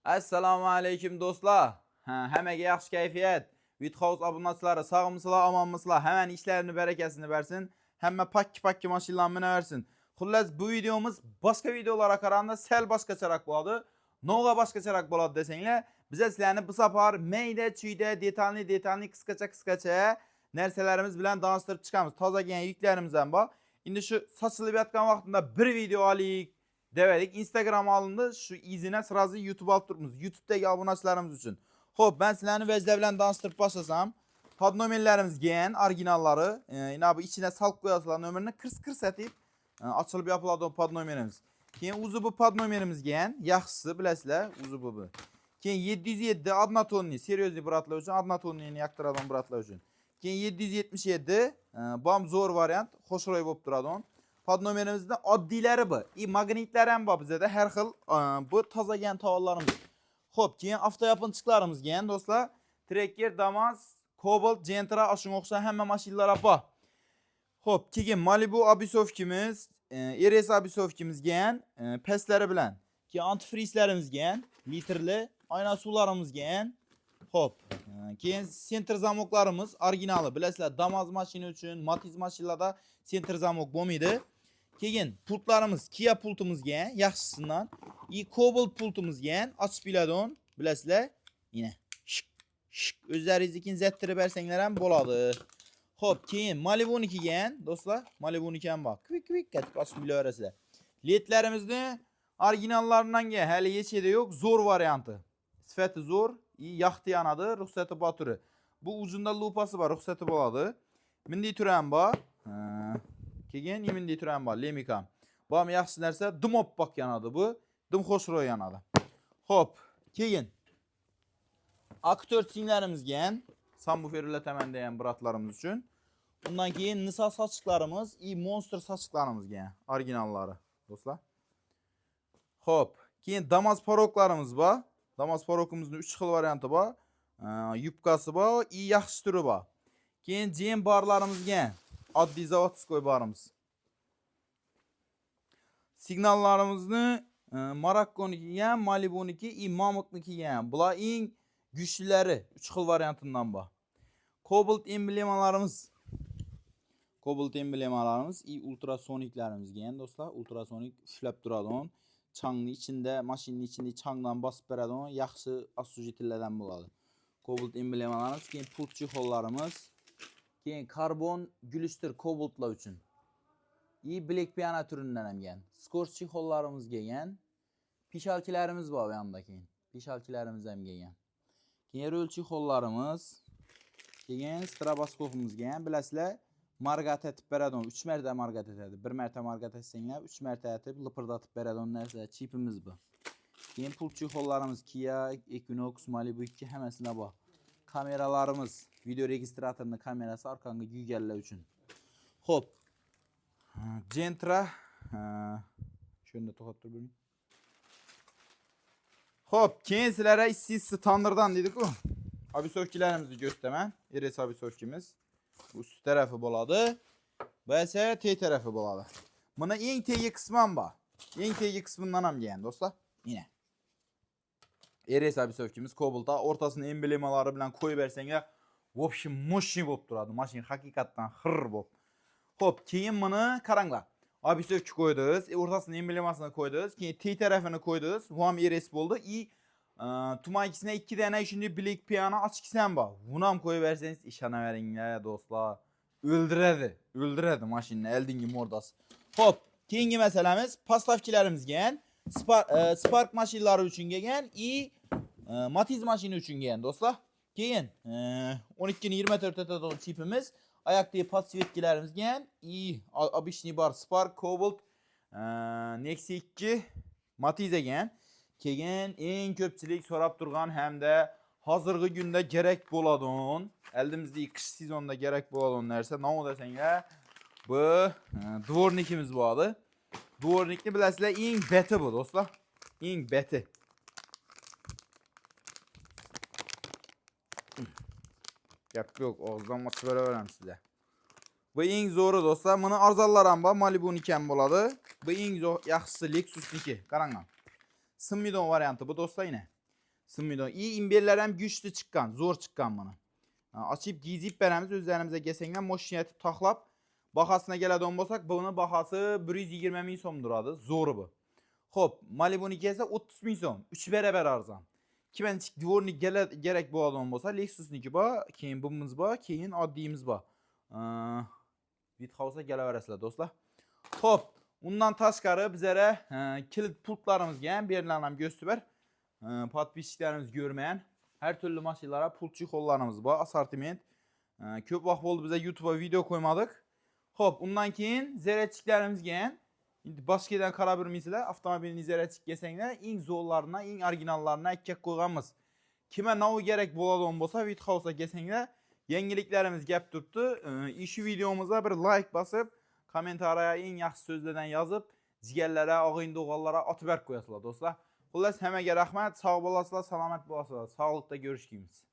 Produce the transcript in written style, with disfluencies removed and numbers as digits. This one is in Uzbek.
Assalomu alaykum do'stlar. Hammaga yaxshi kayfiyat. Vithouse obunachilari sog'misizlar, omonmisizlar? Hammaning ishlarini barakasini bersin. Hamma pakki mashinalarni minaversin. Xullas bu videomuz boshqa videolarga qaraganda sal boshqacharoq bo'ladi. Noga boshqacharoq bo'ladi desanglar, biz sizlarni bu safar mayda chuyda detalli qisqacha narsalarimiz bilan tanishtirib chiqamiz. Tozagan yuklarimiz ham bor. Endi shu sochilib yotgan vaqtimda bir video olaylik dedik. Instagram alındı. Şu izine sırası YouTube alıp turibmiz. YouTube'dagi obunachilarimiz uchun. Xo'p, ben sizlarni vecde bilan tanishtirib boshlasam, podnomerlarimiz gen, originallari, ina bu ichine salib qo'yasizlar nomerini qirs etib, ochilib yopiladigan podnomerimiz. Keyin o'zi bu podnomerimiz gen, yaxshisi bilasizlar, o'zi bu. Keyin 707 однотонный, серьезный bratlar uchun, однотонныйni yoqtiradigan bratlar uchun. Keyin 777, bom zo'r variant, xo'shro'y bo'lib turadigan. Podnomerimizde oddiylari bu. Magnitlar ham bor bizda har xil bu tozagan tovallarimiz. Xo'p, keyin avtoyopinchiqlarimiz gen do'stlar. Tracker, Damas, Cobalt, Gentra, ashunga o'xshagan hamma mashinalar bor. Xo'p, keyin Malibu abisovkimiz, RS abisovkimiz gen, pestlari bilan. Keyin antifrizlarimiz gen, litrli, ayna suvlarimiz gen. Xo'p, keyin center zamoklarimiz originali. Bilasizlar, Damas mashina uchun, Matiz mashinalarda center zamok bo'lmaydi. Keyin pultlarimiz Kia pultimiz gen, yaxshisidan. Cobalt pultimiz gen, ochib biladigan, bilasizlar, yine. O'zlaringizga zattirib bersanglar ham bo'ladi. Xo'p, keyin Malibu'niki gen, do'stlar, Malibu'niki ham bor. Quick katib ochib bilaverasizlar. Ledlarimizni originallaridan gen, hali hechida yo'q, zo'r varianti. Sifati zo'r, yaxti yanadi, ruxsati bor turi. Bu uzunda lupasi bor, ruxsati bo'ladi. Mindiy turi ham bor. Keyin mindiy turi ham bor, lemikam. Bu ham yaxshi narsa, dim oppoq yanadi bu, dim xo'shro'y yanadi. Xo'p, keyin aktyor singlarimiz gen, subwoofer ulataman degan bratlarimiz uchun. Undan keyin Nisa sochiqlarimiz, Monster sochiqlarimiz gen, originallari, do'stlar. Xo'p, keyin Damas poroklarimiz bor. Damas porokimizning 3 xil varianti bor. Yubkasi bor, yaxshi turi bor. Keyin jem barlarimiz gen, oddiy zavodskoy barimiz. Signallarimizni Marokkoniki ham, Malibu'niki, Mamutniki ham. Bular eng güçlülari 3 xil variantidan bor. Cobalt emblemalarimiz. Cobalt emblemalarimiz ultrasoniklarimiz gen do'stlar, ultrasonik ishlab turadigan, changni ichida, mashinaning ichida changdan bosib beradigan yaxshi assujetlardan bo'ladi. Cobalt emblemalarimiz, keyin pult chexollarimiz, keyin karbon gülüstür kobaltlar uchun. Black piano türünden ham gen. Skors chexollarimiz gen. Pishalchilarimiz bor bu yoqda keyin. Pishalchilarimiz ham gen. Keyin rol chexollarimiz, keyin stroboskopimiz gen. Bilasizlar, margat etib beradigan, 3 marta margat etadi. 1 marta margat etsanglar, 3 marta etib lipirdatib beradigan narsa, chipimiz bu. Keyin pult chexollarimiz Kia, Equinox, Malibu 2 hammasida bor. Kameralarimiz, video registratorning kamerasi orqanga yuyganlar uchun. Xo'p. Gentra, shunda to'xtatib turing. Xo'p, keyin sizlarga issi tandırdan dedik-ku. Abisovkilarimizni gösteraman. RS abisovkimiz. Bu üst tarafı bo'ladi. Bu esa tey tarafı bo'ladi. Buna eng tegi qismi ham bor. Eng tegi qismidan ham gen do'stlar. Yine. RS abisovkimiz Cobalt'a o'rtasini emblemaları bilan qo'yib bersanglar, в общем, moshina bo'lib turadi. Mashina haqiqatdan xir bo'lib. Xo'p, keyin buni qaranglar. Abisovki qo'ydingiz, o'rtasini emblemasini qo'ydingiz, keyin tey tarafini qo'ydingiz. Bu ham RS bo'ldi. Tumankisine 2 tane shunday Black piano ochkisi ham bor. Buni ham qo'yib bersangiz, ishonaveringlar do'stlar. O'ldiradi mashinani oldingi mordasi. Xo'p, keyingi masalamiz postavkilarimiz gen. Spark mashinalari uchun kelgan, Matiz mashina uchun kelgan do'stlar. Keyin 12 ni 24 etadigan chipimiz, oyoqdagi podsvetkilarimiz gen, обычный bar Spark, Cobalt, Nexia 2, Matiz ekan. Keyin eng ko'pchilik so'rab turgan hamda hozirgi kunda kerak bo'ladigan, eldimizda qish sezonida kerak bo'ladigan narsa, nima desanglar, bu dvornikimiz bo'ladi. Dvornikni bilasizlar, eng beti bu do'stlar. Eng beti. Gap yo'q, og'izdan ochib beraveramiz sizlar. Bu eng zo'ri do'stlar. Buni arzonlar ham bor, Malibu'niki ham bo'ladi. Bu eng yaxshisi Lexus'niki. Qaranglar. Sinmaydigan varianti bu do'stlar yine. Sınmıydı. İyi imbirler hem güçlü çıkan, zor çıkan bana. Açıp giyizip beremiz özlerimize geçengen moşiniyeti taxlap bahasına gələ donbosak bunun bahası 120 min somdur adı. Zor bu. Hop, Malibu'nu gelse 30 min som. 3 beraber arzan. Ki ben dvornik gerek bu adam olsa Lexus'niki ba, keyin bumuz ba, keyin addiyimiz ba. Withhouse'a gələ verəsilər dostlar. Hop, ondan taşqarı bizlərə kilit pultlarımız gələn berilənəm göstəbər. Patpişliklərimiz görməyən hər türlü maşinlara pultçu kollarımız var, asortiment. Köp vaxt oldu bizə YouTube'a video koymadıq. Hop, ondan keyin zərətçiklərimiz gələn. İndi başqa edən kara bir mislə avtomobilini zərətçik gəlsənglər, eng zorlarına, eng originallarına ekkək qoyğanmız. Kimə nav gerek boladan bolsa Withhouse'a gəlsənglər, yeniliklərimiz gəp durdu. İşi videomuza bir like basıb, komentaraya en yaxşı sözlərdən yazıb, cigərlərə, ağın doğallara atıbərk qoyasılar dostlar. Xullas, həməgə rəhmət, sağ olasılar, salamat olasılar, sağlıqda görüşkəyimiz.